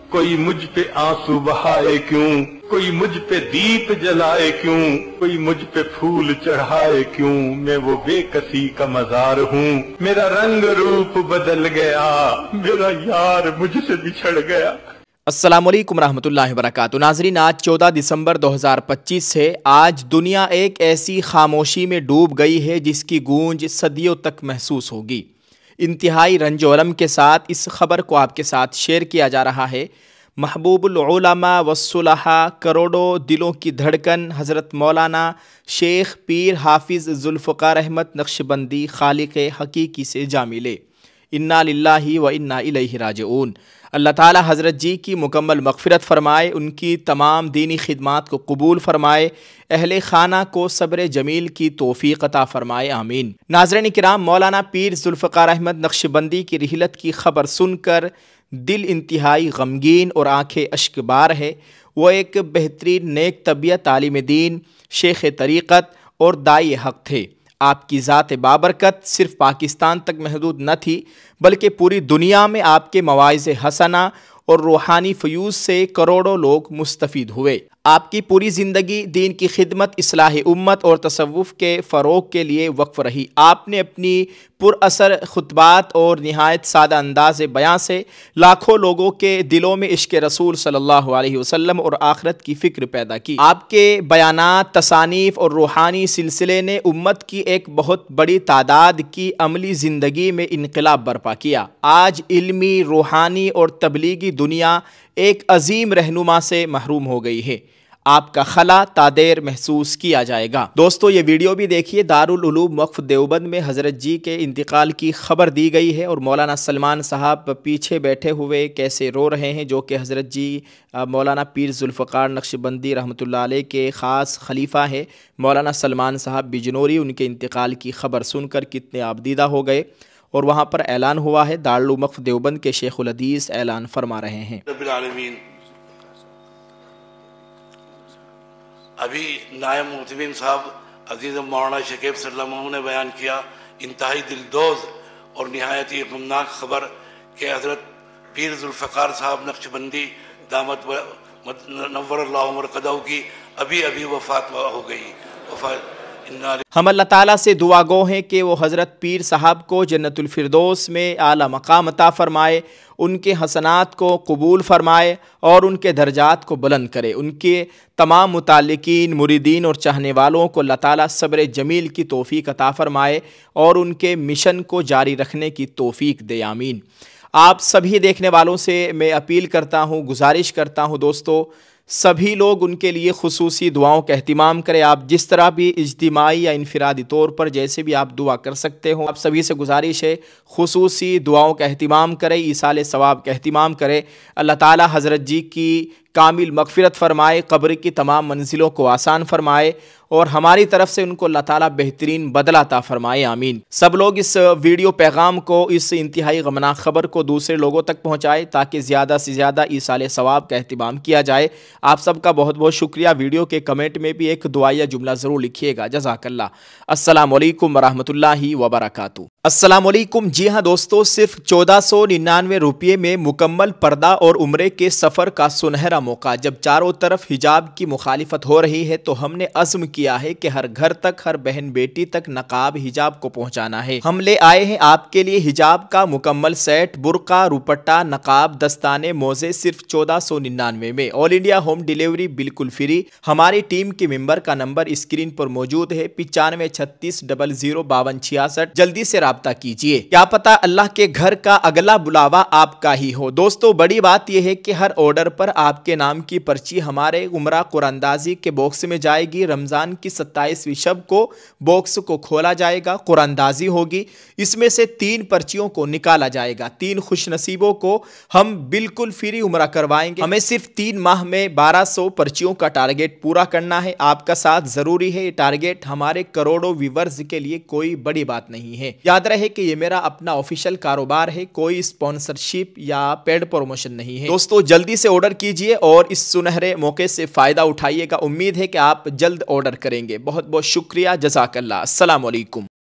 कोई मुझ पे आंसू बहाए क्यों, कोई मुझ पे दीप जलाए क्यों, कोई मुझ पे फूल चढ़ाए क्यों। मैं वो बेकसी का मजार हूँ, मेरा रंग रूप बदल गया, मेरा यार मुझसे बिछड़ गया। अस्सलामुअलैकुम रहमतुल्लाहि व बरकातुहू। नाज़रीन, आज 14 दिसंबर 2025 है। आज दुनिया एक ऐसी खामोशी में डूब गई है जिसकी गूंज सदियों तक महसूस होगी। इंतहाई रंजो अलम के साथ इस खबर को आपके साथ शेयर किया जा रहा है। महबूबुल उलमा वस्सुलहा, करोड़ों दिलों की धड़कन हज़रत मौलाना शेख पीर हाफिज़ ज़ुल्फ़िकार अहमद नक्शबंदी खालिक़ हकीकी से जा मिले। इन्ना लिल्लाहि व इन्ना इलैहि राजिऊन। अल्लाह ताला हज़रत जी की मुकम्मल मग़फ़िरत फ़रमाए, उनकी तमाम दीनी खिदमात को कबूल फ़रमाए, अहले खाना को सब्र जमील की तौफ़ीक़ अता फ़रमाए, आमीन। नाज़रीन किराम, मौलाना पीर ज़ुल्फ़िकार अहमद नक्शबंदी की रिहलत की ख़बर सुनकर दिल इंतहाई गमगीन और आँखें अश्कबार है। वो एक बेहतरीन नेक तबीयत आलिम दीन, शेख तरीक़त और दाई हक़ थे। आपकी ज़ात बाबरकत सिर्फ़ पाकिस्तान तक महदूद न थी, बल्कि पूरी दुनिया में आपके मवाइज़ हसना और रूहानी फ़यूज़ से करोड़ों लोग मुस्तफ़ीद हुए। आपकी पूरी ज़िंदगी दीन की खिदमत, इस्लाह उम्मत और तसव्वुफ़ के फ़रोग़ के लिए वक्फ़ रही। आपने अपनी पुरअसर खुतबात और निहायत सादा अंदाज़ बयां से लाखों लोगों के दिलों में इश्क़ रसूल सल्लल्लाहु अलैहि वसल्लम और आखिरत की फ़िक्र पैदा की। आपके बयानात, तसानीफ़ और रूहानी सिलसिले ने उम्मत की एक बहुत बड़ी तादाद की अमली ज़िंदगी में इनक़िलाब बर्पा किया। आज इल्मी, रूहानी और तबलीगी दुनिया एक अजीम रहनुमा से महरूम हो गई है। आपका खला तादेर महसूस किया जाएगा। दोस्तों, ये वीडियो भी देखिए। दारुल उलूम वक्फ देवबंद में हज़रत जी के इंतकाल की खबर दी गई है और मौलाना सलमान साहब पीछे बैठे हुए कैसे रो रहे हैं, जो कि हज़रत जी मौलाना पीर ज़ुल्फ़िकार नक्शबंदी रहमतुल्लाह अलैह के ख़ास खलीफा है। मौलाना सलमान साहब बिजनौरी उनके इंतकाल की खबर सुनकर कितने आबदीदा हो गए और वहाँ पर ऐलान हुआ है। दारुल उलूम वक्फ देवबंद के शेखुल हदीस ऐलान फरमा रहे हैं। अभी नायब मुहतमिम साहब अजीज़ मौलाना शकीब सल्लल्लाहु ने बयान किया इंतहाई दिलदोज़ और नहायत ही गमनाक खबर कि हज़रत पीर ज़ुल्फ़िकार साहब नक्शबंदी दामत नव्वरल्लाहु मरक़दहू की अभी अभी वफ़ात हो गई। हम अल्लाह ताला से दुआ गो हैं कि वो हज़रत पीर साहब को जन्नतुल फिरदौस में आला मकाम अता फ़रमाए, उनके हसनात को कबूल फ़रमाए और उनके दर्जात को बुलंद करे। उनके तमाम मुताल्लिकीन, मुरीदीन और चाहने वालों को अल्लाह ताला सब्र जमील की तौफ़ीक़ अता फ़रमाए और उनके मिशन को जारी रखने की तौफ़ीक़ दे, आमीन। आप सभी देखने वालों से मैं अपील करता हूँ, गुजारिश करता हूँ दोस्तों, सभी लोग उनके लिए खुसूसी दुआओं का एहतिमाम करें। आप जिस तरह भी इज्तिमाई या इनफरादी तौर पर जैसे भी आप दुआ कर सकते हो, आप सभी से गुजारिश है खुसूसी दुआओं का एहतिमाम करें, ईसाले सवाब का एहतिमाम करें। अल्लाह ताला हज़रत जी की कामिल मग़फ़िरत फ़रमाए, क़ब्र की तमाम मंजिलों को आसान फ़रमाए और हमारी तरफ से उनको अल्लाह ताला बेहतरीन बदला अता फ़रमाए, आमीन। सब लोग इस वीडियो पैगाम को, इस इंतहाई गमनाक ख़बर को दूसरे लोगों तक पहुँचाए ताकि ज़्यादा से ज़्यादा ईसाले सवाब का एहतिमाम किया जाए। आप सबका बहुत बहुत शुक्रिया। वीडियो के कमेंट में भी एक दुआ या जुमला ज़रूर लिखिएगा। जज़ाकल्लाह। अस्सलामु अलैकुम वरहमतुल्लाहि वबरकातुहू। अस्सलामु अलैकुम। जी हाँ दोस्तों, सिर्फ 1499 रुपये में मुकम्मल पर्दा और उम्रे के सफ़र का सुनहरा मौका। जब चारों तरफ हिजाब की मुखालिफत हो रही है तो हमने अज़्म किया है कि हर घर तक, हर बहन बेटी तक नकाब हिजाब को पहुंचाना है। हम ले आए हैं आपके लिए हिजाब का मुकम्मल सेट, बुर्का, रुपट्टा, नकाब, दस्ताने, मोज़े सिर्फ 1499 में। ऑल इंडिया होम डिलीवरी बिल्कुल फ्री। हमारी टीम के मेंबर का नंबर स्क्रीन पर मौजूद है 95 36 00 52 66। जल्दी से राब्ता कीजिए, क्या पता अल्लाह के घर का अगला बुलावा आपका ही हो। दोस्तों, बड़ी बात यह है कि हर ऑर्डर पर आपके नाम की पर्ची हमारे उमरा कुरानंदाजी के बॉक्स में जाएगी। रमज़ान की 27वीं शब को बॉक्स को खोला जाएगा, कुरानंदाजी होगी। इसमें से 3 पर्चियों को निकाला जाएगा। 3 खुशनसीबों को हम बिल्कुल फ्री उमरा करवाएंगे। हमें सिर्फ 3 माह में 1200 पर्चियों का टारगेट पूरा करना है। आपका साथ ज़रूरी है। ये टारगेट हमारे करोड़ों व्यूवर्स के लिए कोई बड़ी बात नहीं है। याद रहे कि ये मेरा अपना ऑफिशियल कारोबार है, कोई स्पॉन्सरशिप या पेड प्रमोशन नहीं है। दोस्तों, जल्दी से ऑर्डर कीजिए और इस सुनहरे मौके से फ़ायदा उठाइएगा। उम्मीद है कि आप जल्द ऑर्डर करेंगे। बहुत बहुत शुक्रिया। जज़ाकल्लाह। अस्सलामु अलैकुम।